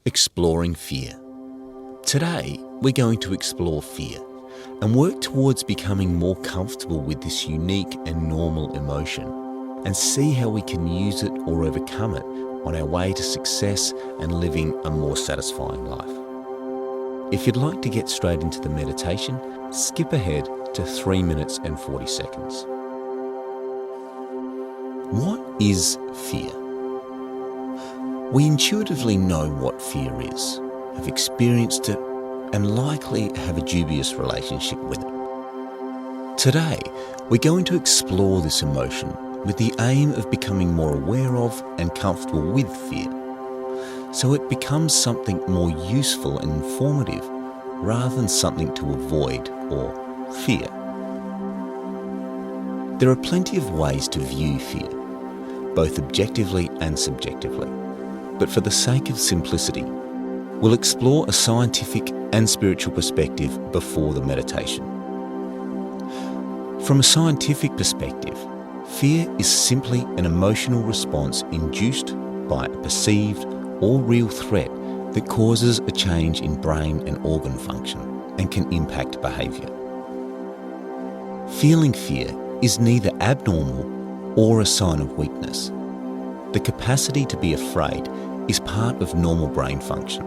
Exploring fear. Today, we're going to explore fear and work towards becoming more comfortable with this unique and normal emotion and see how we can use it or overcome it on our way to success and living a more satisfying life. If you'd like to get straight into the meditation, skip ahead to 3 minutes and 40 seconds. What is fear? We intuitively know what fear is, have experienced it, and likely have a dubious relationship with it. Today, we're going to explore this emotion with the aim of becoming more aware of and comfortable with fear, so it becomes something more useful and informative rather than something to avoid or fear. There are plenty of ways to view fear, both objectively and subjectively. But for the sake of simplicity, we'll explore a scientific and spiritual perspective before the meditation. From a scientific perspective, fear is simply an emotional response induced by a perceived or real threat that causes a change in brain and organ function and can impact behaviour. Feeling fear is neither abnormal or a sign of weakness. The capacity to be afraid is part of normal brain function.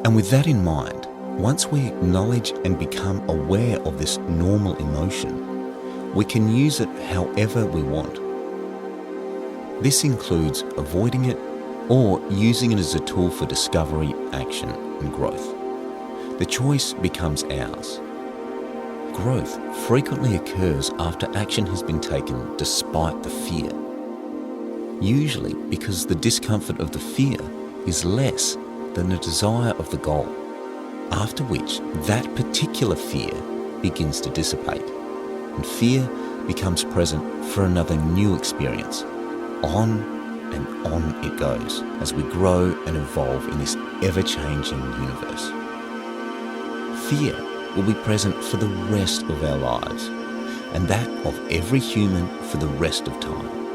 And with that in mind, once we acknowledge and become aware of this normal emotion, we can use it however we want. This includes avoiding it or using it as a tool for discovery, action, and growth. The choice becomes ours. Growth frequently occurs after action has been taken despite the fear. Usually because the discomfort of the fear is less than the desire of the goal, after which that particular fear begins to dissipate, and fear becomes present for another new experience. On and on it goes as we grow and evolve in this ever-changing universe. Fear will be present for the rest of our lives, and that of every human for the rest of time.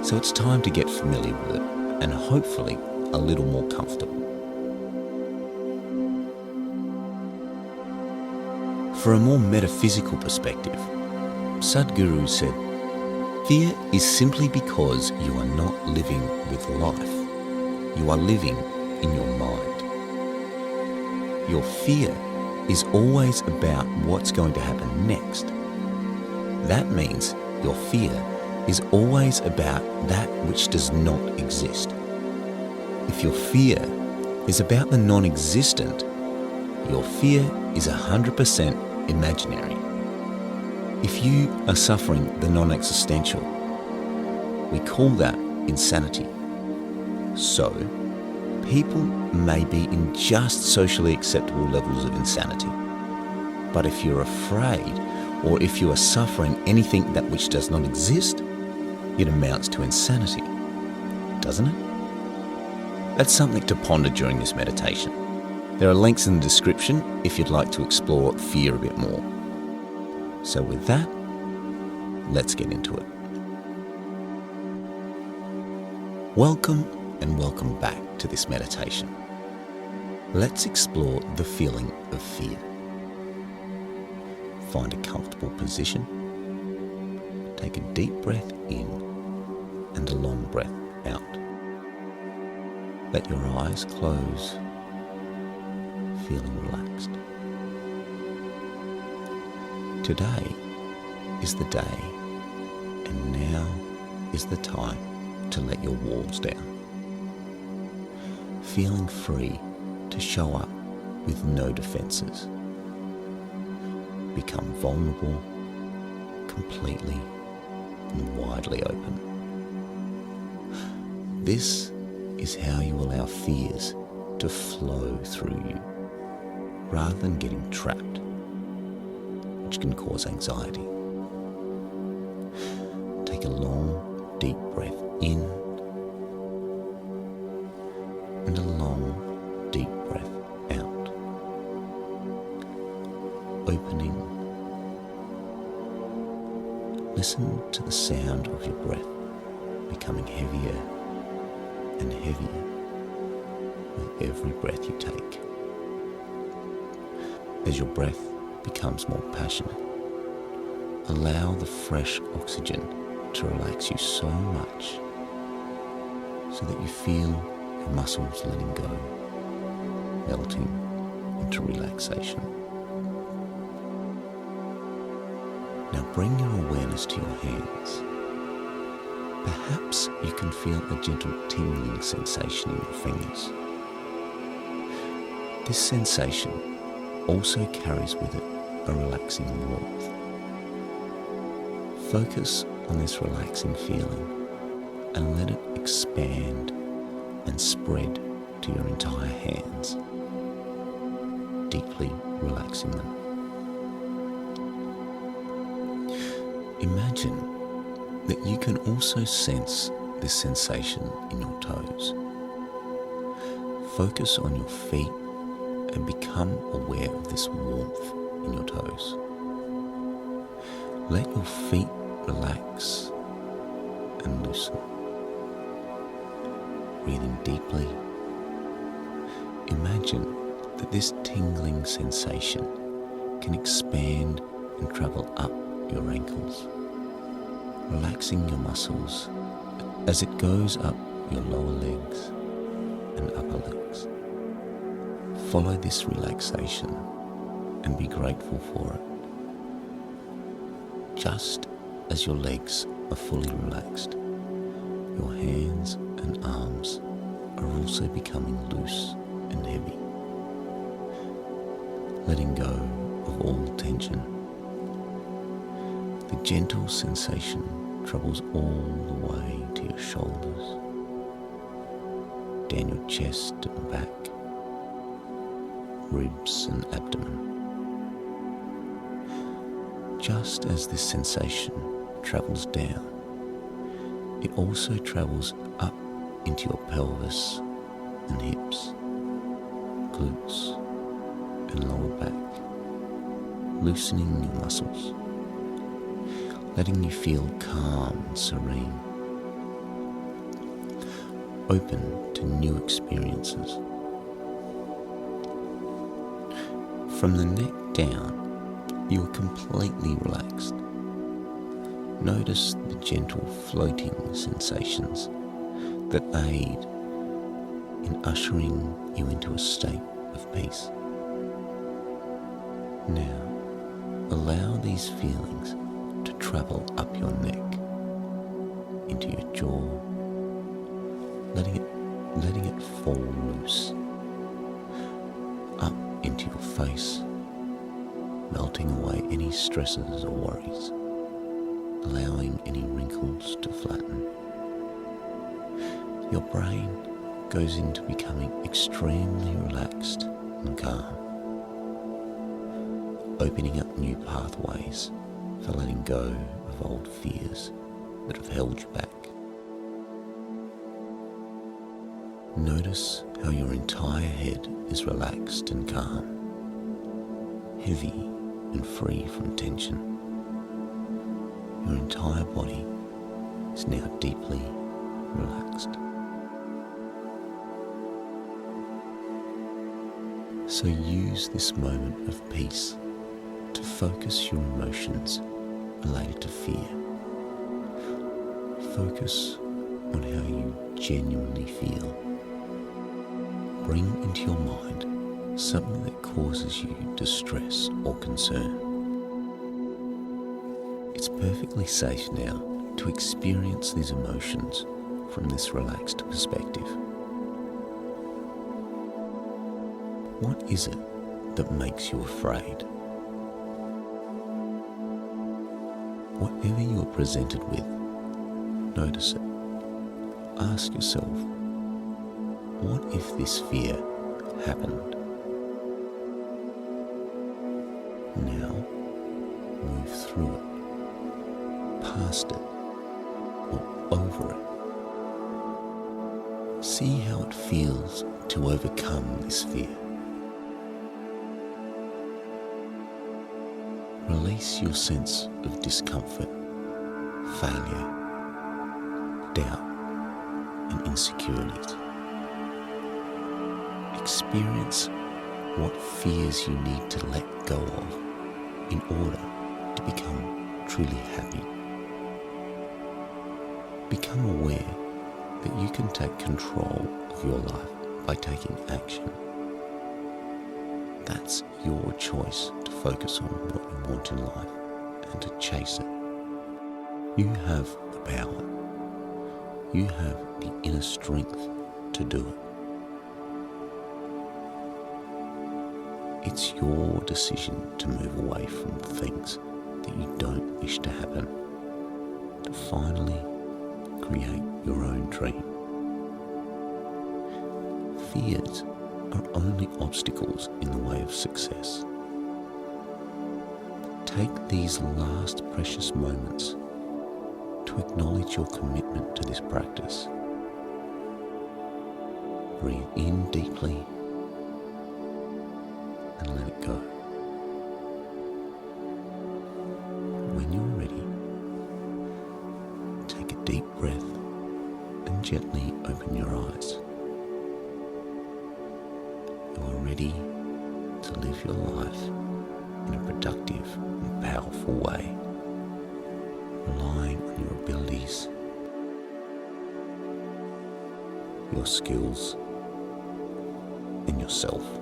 So it's time to get familiar with it and hopefully a little more comfortable. For a more metaphysical perspective, Sadhguru said, "Fear is simply because you are not living with life. You are living in your mind. Your fear is always about what's going to happen next. That means your fear is always about that which does not exist. If your fear is about the non-existent, your fear is 100% imaginary. If you are suffering the non-existential, we call that insanity. So, people may be in just socially acceptable levels of insanity. But if you're afraid, or if you are suffering anything that which does not exist, it amounts to insanity, doesn't it? That's something to ponder during this meditation. There are links in the description if you'd like to explore fear a bit more. So with that, let's get into it. Welcome and welcome back to this meditation. Let's explore the feeling of fear. Find a comfortable position. Take a deep breath in and a long breath out. Let your eyes close, feeling relaxed. Today is the day, and now is the time to let your walls down. Feeling free to show up with no defenses. Become vulnerable, completely and widely open. This is how you allow fears to flow through you, rather than getting trapped, which can cause anxiety. Take a long, deep breath in and a long, deep breath out, opening. Listen to the sound of your breath becoming heavier and heavier, every breath you take. As your breath becomes more passionate, allow the fresh oxygen to relax you so much so that you feel your muscles letting go, melting into relaxation. Now bring your awareness to your hands. Perhaps you can feel a gentle tingling sensation in your fingers. This sensation also carries with it a relaxing warmth. Focus on this relaxing feeling and let it expand and spread to your entire hands, deeply relaxing them. Imagine that you can also sense this sensation in your toes. Focus on your feet and become aware of this warmth in your toes. Let your feet relax and loosen. Breathing deeply. Imagine that this tingling sensation can expand and travel up your ankles, relaxing your muscles as it goes up your lower legs and upper legs. Follow this relaxation and be grateful for it. Just as your legs are fully relaxed, your hands and arms are also becoming loose and heavy, letting go of all tension. The gentle sensation travels all the way to your shoulders, down your chest and back, ribs and abdomen. Just as this sensation travels down, it also travels up into your pelvis and hips, glutes and lower back, loosening your muscles, letting you feel calm and serene, open to new experiences. From the neck down, you are completely relaxed. Notice the gentle floating sensations that aid in ushering you into a state of peace. Now, allow these feelings to travel up your neck, into your jaw, letting it fall loose, up into your face, melting away any stresses or worries, allowing any wrinkles to flatten. Your brain goes into becoming extremely relaxed and calm, opening up new pathways for letting go of old fears that have held you back. Notice how your entire head is relaxed and calm, heavy and free from tension. Your entire body is now deeply relaxed. So use this moment of peace to focus your emotions related to fear. Focus on how you genuinely feel. Bring into your mind something that causes you distress or concern. It's perfectly safe now to experience these emotions from this relaxed perspective. What is it that makes you afraid? Whatever you are presented with, notice it. Ask yourself, what if this fear happened? Now, move through it, past it, or over it. See how it feels to overcome this fear. Release your sense of discomfort, failure, doubt, and insecurities. experience what fears you need to let go of in order to become truly happy. Become aware that you can take control of your life by taking action. That's your choice to focus on what you want in life and to chase it. You have the power. You have the inner strength to do it. It's your decision to move away from things that you don't wish to happen, to finally create your own dream. Fears are only obstacles in the way of success. Take these last precious moments to acknowledge your commitment to this practice. Breathe in deeply and let it go. When you're ready, take a deep breath and gently open your eyes. You are ready to live your life in a productive and powerful way, relying on your abilities, your skills, and yourself.